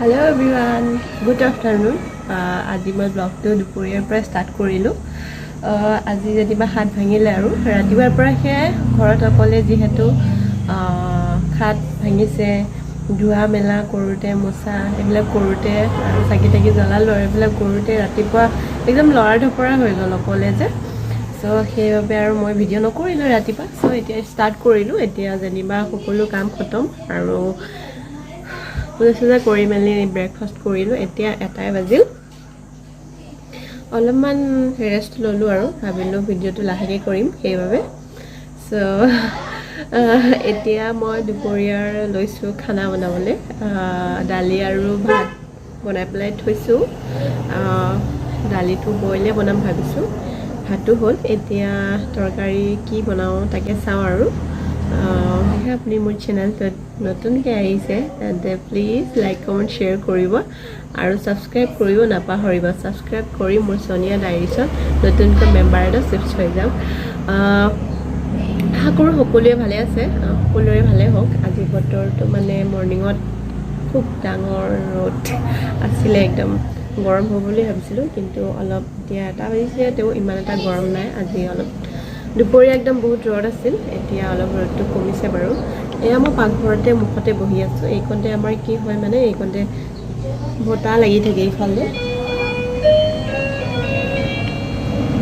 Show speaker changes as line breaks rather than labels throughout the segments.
Hello everyone, good afternoon. আজি মই ব্লগটো দুপৰীয়াৰ পৰা ষ্টাৰ্ট কৰিলোঁ। আজি যেনিবা হাত ভাঙিলে আৰু ৰাতিপুৱাৰ পৰা সেয়াই ঘৰত অকলে যিহেতু হাত ভাঙিছে ধোৱা মেলা কৰোঁতে মোচা এইবিলাক কৰোঁতে আৰু চাকি তাকি জ্বলালোঁ আৰু এইবিলাক কৰোঁতে ৰাতিপুৱা একদম লৰা ঢপৰা হৈ গ'ল অকলে যে চ' সেইবাবে আৰু মই ভিডিঅ' নকৰিলোঁ ৰাতিপুৱা চ' এতিয়া ষ্টাৰ্ট কৰিলোঁ। এতিয়া যেনিবা সকলো কাম খতম আৰু পূজা চূজা কৰি মেলি ব্ৰেকফাষ্ট কৰিলোঁ। এতিয়া 1টা বাজিল, অলপমান ৰেষ্ট ল'লোঁ আৰু ভাবিলোঁ ভিডিঅ'টো লাহেকৈ কৰিম সেইবাবে। চ' এতিয়া মই দুপৰীয়াৰ লৈছোঁ খানা বনাবলৈ। দালি আৰু ভাত বনাই পেলাই থৈছোঁ। দালিটো বইলে বনাম ভাবিছোঁ, ভাতো হ'ল। এতিয়া তৰকাৰী কি বনাওঁ তাকে চাওঁ আৰু আপুনি মোৰ চেনেলটোত নতুনকৈ আহিছে তেন্তে প্লিজ লাইক কমেণ্ট শ্বেয়াৰ কৰিব আৰু ছাবস্ক্ৰাইব কৰিব নাপাহৰিব। ছাবস্ক্ৰাইব কৰি মোৰ সোনিয়া ডায়েৰীছত নতুনকৈ মেম্বাৰ এটা চিফ্ট হৈ যাওক। আশা কৰোঁ সকলোৱে ভালে আছে, সকলোৰে ভালে হওক। আজি বতৰটো মানে মৰ্ণিঙত খুব ডাঙৰ ৰ'দ আছিলে, একদম গৰম হ'ব বুলি ভাবিছিলোঁ কিন্তু অলপ এতিয়া 1টা বাজিছে তেওঁ ইমান এটা গৰম নাই। আজি অলপ দুপৰীয়া একদম বহুত ৰ'দ আছিল, এতিয়া অলপ ৰ'দটো কমিছে বাৰু। এয়া মই পাকঘৰতে মুখতে বহি আছোঁ। এইকণতে আমাৰ কি হয় মানে এইকণতে বতাহ লাগি থাকে। এইফালে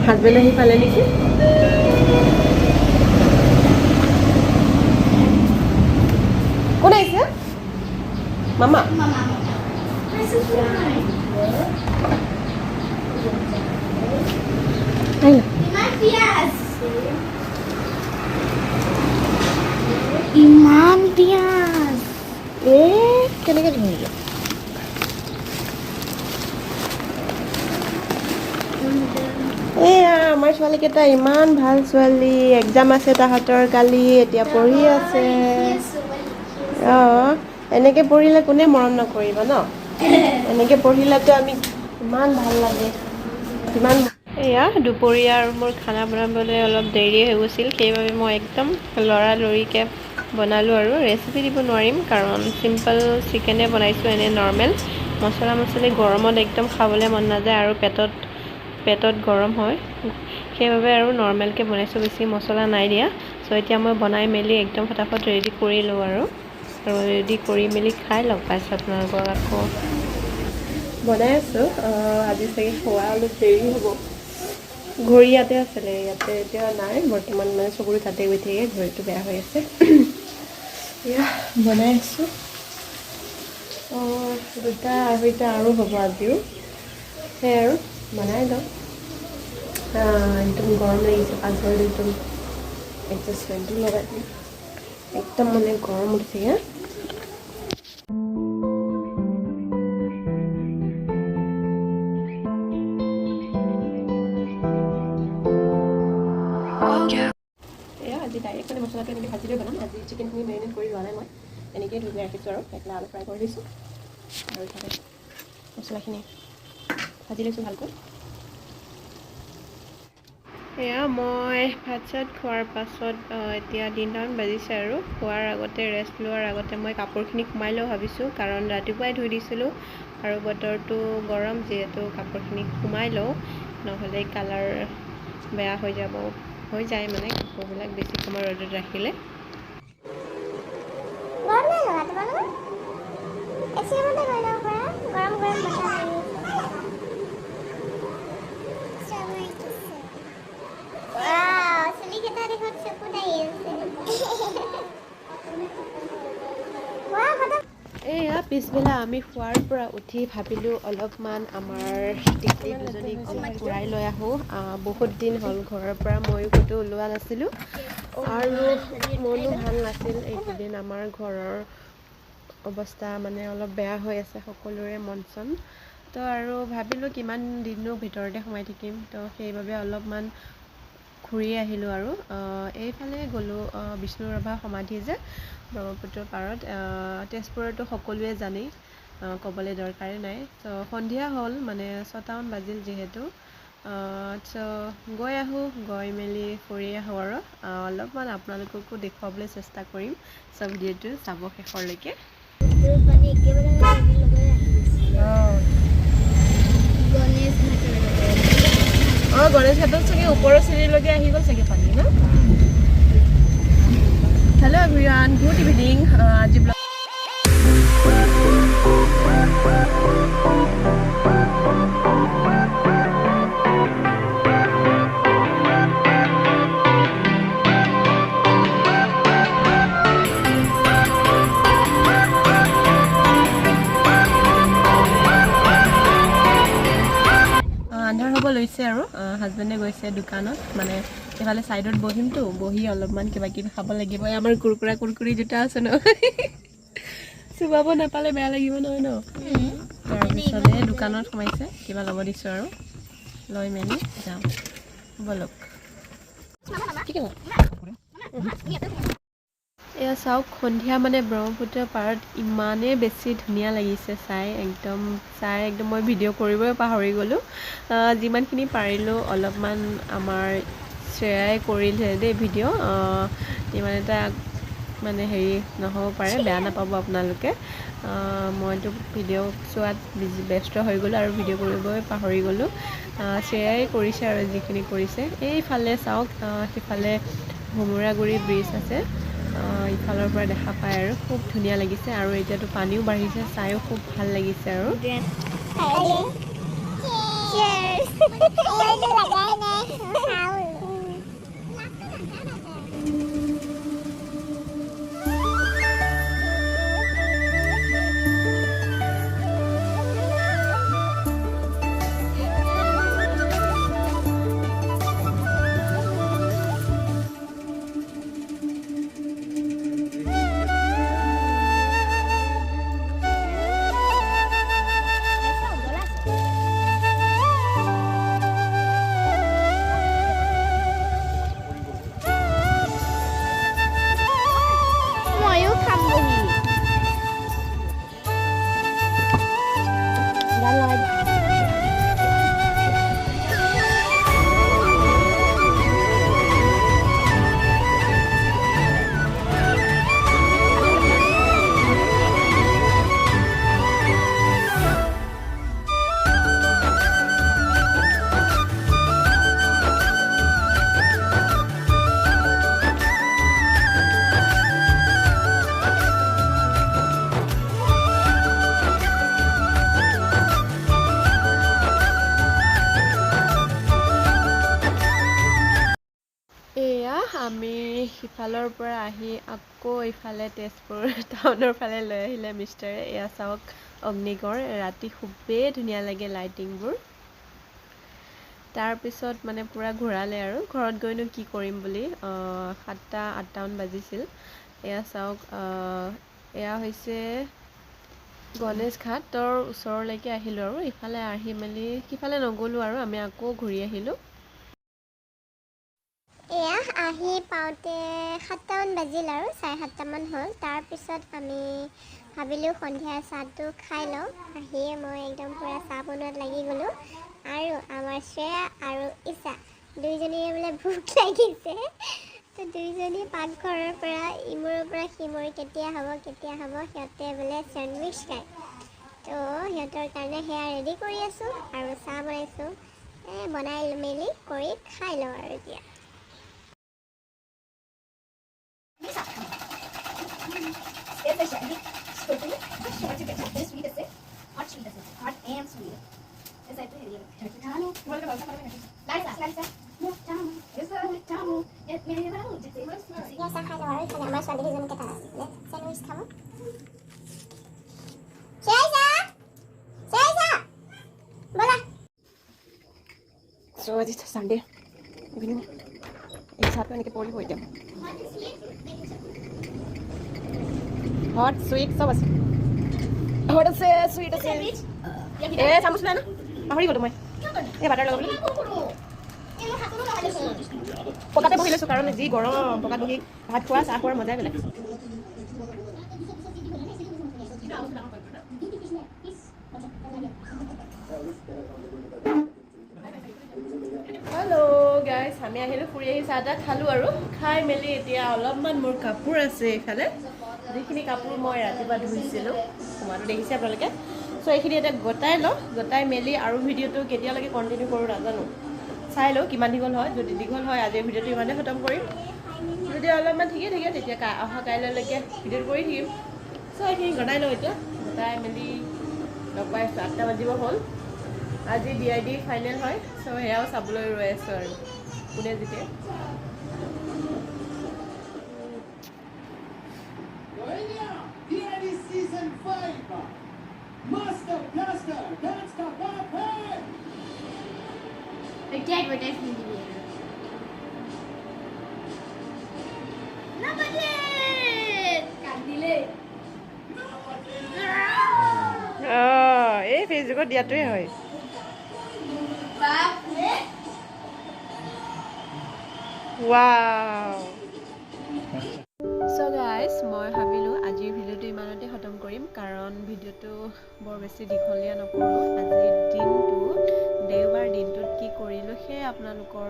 হাজবেণ্ড আহি পালে নেকি? কোন আহিছে? মামা
ইমান পিয়াজ
কেনেকৈ ধৰিলে? এয়া আমাৰ ছোৱালীকেইটা ইমান ভাল ছোৱালী, এক্সাম আছে তাহাঁতৰ কালি, এতিয়া পঢ়ি আছে। এনেকৈ পঢ়িলে কোনে মৰম নকৰিব ন? এনেকৈ পঢ়িলেতো আমি ইমান ভাল লাগে কিমান। এয়া দুপৰীয়া আৰু মোৰ খানা বনাবলৈ অলপ দেৰি হৈ গৈছিল, সেইবাবে মই একদম লৰালৰিকৈ বনালোঁ আৰু ৰেচিপি দিব নোৱাৰিম কাৰণ চিম্পল চিকেনে বনাইছোঁ, এনে নৰ্মেল। মছলা মছলি গৰমত একদম খাবলৈ মন নাযায় আৰু পেটত গৰম হয়, সেইবাবে আৰু নৰ্মেলকৈ বনাইছোঁ, বেছি মছলা নাই দিয়া। চ' এতিয়া মই বনাই মেলি একদম ফটাফট ৰেডি কৰি লওঁ আৰু ৰেডি কৰি মেলি খাই লওঁ। তাৰপিছত আপোনালোকক আকৌ বনাই আছোঁ। আজি চাগে খোৱা অলপ দেৰি হ'ব। ঘড়ী ইয়াতে আছিলে, ইয়াতে এতিয়া নাই বৰ্তমান, মানে চকুৰ তাতে গৈ থাকে, ঘড়ীটো বেয়া হৈ আছে। এয়া বনাই আছোঁ। 2টা 2:30 আৰু হ'ব আজিও, সেয়াই আৰু বনাই লওঁ। একদম গৰম লাগিছে, পাকঘৰত একদম এডজাষ্ট ফেনটো লগাই দিম, একদম মানে গৰম উঠিছে। এয়া আজি ডাইৰেক্ট মানে মছলাটো এনেকৈ ভাজি লৈ বনাম। আজি চিকেনখিনি মেৰিনেট কৰি লোৱা নাই, মই এনেকৈয়ে ধুই ৰাখিছোঁ আৰু একলা আলু ফ্ৰাই কৰি দিছোঁ আৰু ইফালে মছলাখিনি ভাজি লৈছোঁ ভালকৈ। এয়া মই ভাত চাত খোৱাৰ পাছত এতিয়া 3টামান বাজিছে আৰু খোৱাৰ আগতে ৰেষ্ট লোৱাৰ আগতে মই কাপোৰখিনি সোমাই লওঁ ভাবিছোঁ, কাৰণ ৰাতিপুৱাই ধুই দিছিলোঁ আৰু বতৰটো গৰম যিহেতু কাপোৰখিনি সোমাই লওঁ, নহ'লে কালাৰ বেয়া হৈ যায় মানে কাপোৰবিলাক বেছি সময় ৰ'দত ৰাখিলে। এয়া পিছবেলা আমি শোৱাৰ পৰা উঠি ভাবিলোঁ অলপমান আমাৰ টিকলি দুজনীক অলপ ফুৰাই লৈ আহোঁ। বহুত দিন হ'ল ঘৰৰ পৰা ময়ো ক'তো ওলোৱা নাছিলোঁ আৰু মনো ভাল নাছিল। এইকেইদিন আমাৰ ঘৰৰ অৱস্থা মানে অলপ বেয়া হৈ আছে, সকলোৰে মন চন। তো আৰু ভাবিলোঁ কিমান দিনো ভিতৰতে সোমাই থাকিম, তো সেইবাবে অলপমান ঘূৰি আহিলোঁ আৰু এইফালে গ'লোঁ বিষ্ণুৰাভা সমাধি যে ব্ৰহ্মপুত্ৰৰ পাৰত, তেজপুৰতো সকলোৱে জানেই, ক'বলৈ দৰকাৰেই নাই। তো সন্ধিয়া হ'ল মানে 6টামান বাজিল যিহেতু, চ' গৈ আহোঁ, গৈ মেলি ফুৰি আহোঁ আৰু অলপমান আপোনালোককো দেখুৱাবলৈ চেষ্টা কৰিম। চ' ভিডিঅ'টো চাব শেষলৈকে। গণেশ ঘাটত চাগে ওপৰৰ চিৰিলৈকে আহি গ'ল চাগে পানী ন হেল্ল' এভৰিৱান গুড ইভিনিং আজি আন্ধাৰ হ'ব লৈছে আৰু হাজবেণ্ডে গৈছে দোকানত মানে এফালে চাইডত বহিমতো বহি অলপমান কিবা কিবি খাব লাগিব আমাৰ কুৰকুৰি জোতা আছে ন চুবাব নাপালে বেয়া লাগিব নহয় ন তাৰপিছতে দোকানত সোমাইছে কিবা ল'ব দিছোঁ আৰু লৈ মেলি যাওঁ বলক এয়া চাওক সন্ধিয়া মানে ব্ৰহ্মপুত্ৰ পাৰত ইমানেই বেছি ধুনীয়া লাগিছে চাই একদম মই ভিডিঅ' কৰিবই পাহৰি গ'লোঁ যিমানখিনি পাৰিলোঁ অলপমান আমাৰ শ্ৰেয়াই কৰিলে দেই ভিডিঅ' ইমান এটা মানে হেৰি নহ'ব পাৰে বেয়া নাপাব আপোনালোকে মইতো ভিডিঅ' চোৱাত ব্যস্ত হৈ গ'লোঁ আৰু ভিডিঅ' কৰিবই পাহৰি গ'লোঁ শ্ৰেয়াই কৰিছে আৰু যিখিনি কৰিছে এইফালে চাওক সিফালে ভোমোৰাগুৰি ব্ৰিজ আছে ইফালৰ পৰা দেখা পায় আৰু খুব ধুনীয়া লাগিছে আৰু এতিয়াতো পানীও বাঢ়িছে চাইও খুব ভাল লাগিছে আৰু আমি সিফালৰ পৰা আহি আকৌ ইফালে তেজপুৰ টাউনৰ ফালে লৈ আহিলে মিষ্টাৰে এয়া চাওক অগ্নিগড় ৰাতি খুবেই ধুনীয়া লাগে লাইটিংবোৰ তাৰপিছত মানে পূৰা ঘূৰালে আৰু ঘৰত গৈনো কি কৰিম বুলি 7-8টামান বাজিছিল এয়া চাওক এয়া হৈছে গণেশ ঘাটৰ ওচৰলৈকে আহিলোঁ আৰু ইফালে আহি মেলি সিফালে নগ'লোঁ আৰু আমি আকৌ ঘূৰি আহিলোঁ
এয়া আহি পাওঁতে 7টামান বাজিল আৰু 7:30মান হ'ল তাৰপিছত আমি ভাবিলোঁ সন্ধিয়া চাহটো খাই লওঁ আহিয়ে মই একদম পূৰা চাহ বনোৱাত লাগি গ'লোঁ আৰু আমাৰ শ্ৰেয়া আৰু ঈশা দুইজনীয়ে বোলে ভোক লাগিছে তো দুইজনী পাকঘৰৰ পৰা ইমূৰৰ পৰা সিমূৰ কেতিয়া হ'ব সিহঁতে বোলে চেণ্ডউইচ খায় তো সিহঁতৰ কাৰণে সেয়া ৰেডি কৰি আছোঁ আৰু চাহ বনাইছোঁ বনাই মেলি কৰি খাই লওঁ আৰু এতিয়া
So আজি Sunday evening এই চাহটো এনেকৈ পৰিব এতিয়া হট চুইট চব আছে হট আছে চুইট আছে চামুচ নাই না পাহৰি গ'লোঁ মই এই বাটাৰ লগাবলৈ পকাতে বহি লৈছোঁ কাৰণ যি গৰম পকাত বহি ভাত খোৱা চাহ খোৱাৰ মজাই বেলেগ গাইছ আমি আহিলোঁ ফুৰি আহি চাহ তাহ খালোঁ আৰু খাই মেলি এতিয়া অলপমান মোৰ কাপোৰ আছে এইফালে যিখিনি কাপোৰ মই ৰাতিপুৱা ধুইছিলোঁ তোমাৰতো দেখিছে আপোনালোকে চ' এইখিনি এতিয়া গোটাই মেলি আৰু ভিডিঅ'টো কেতিয়ালৈকে কণ্টিনিউ কৰোঁ নাজানো চাই লওঁ কিমান দীঘল হয় যদি দীঘল হয় আজিৰ ভিডিঅ'টো ইমানে খতম কৰিম যদি অলপমান ঠিকে থাকে তেতিয়া অহা কাইলৈলৈকে ভিডিঅ' কৰি থাকিম চ' এইখিনি গোটাই লওঁ এতিয়া গোটাই মেলি লগ পাই আছোঁ 8টা বাজিব হ'ল আজি DID ফাইনেল হয় চ' সেয়াও চাবলৈ ৰৈ আছোঁ আৰু কোনে জিতে
এতিয়া এডভাৰটাইজমেণ্ট দিবি
এই ফেচবুকত দিয়াটোৱে হয় ৱাও চ' গাইজ মই ভাবিলোঁ আজিৰ ভিডিঅ'টো ইমানতে খতম কৰিম কাৰণ ভিডিঅ'টো বৰ বেছি দীঘলীয়া নকৰোঁ আজিৰ দিনটো দেওবাৰ দিনটোত কি কৰিলোঁ সেয়ে আপোনালোকৰ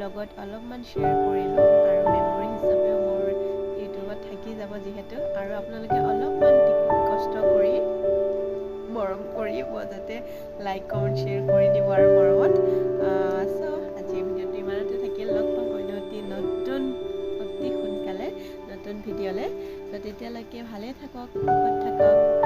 লগত অলপমান শ্বেয়াৰ কৰিলোঁ আৰু মেমৰি হিচাপেও মোৰ ইউটিউবত থাকি যাব যিহেতু আৰু আপোনালোকে অলপমান কষ্ট কৰি মৰম কৰি যাতে লাইক কমেণ্ট শ্বেয়াৰ কৰি দিব আৰু মৰমত চ' আজিৰ ভিডিঅ'টো ইমানতে থাকিল লগ পাম অন্য অতি সোনকালে নতুন ভিডিঅ'লৈ চ' তেতিয়ালৈকে ভালে থাকক সুখত থাকক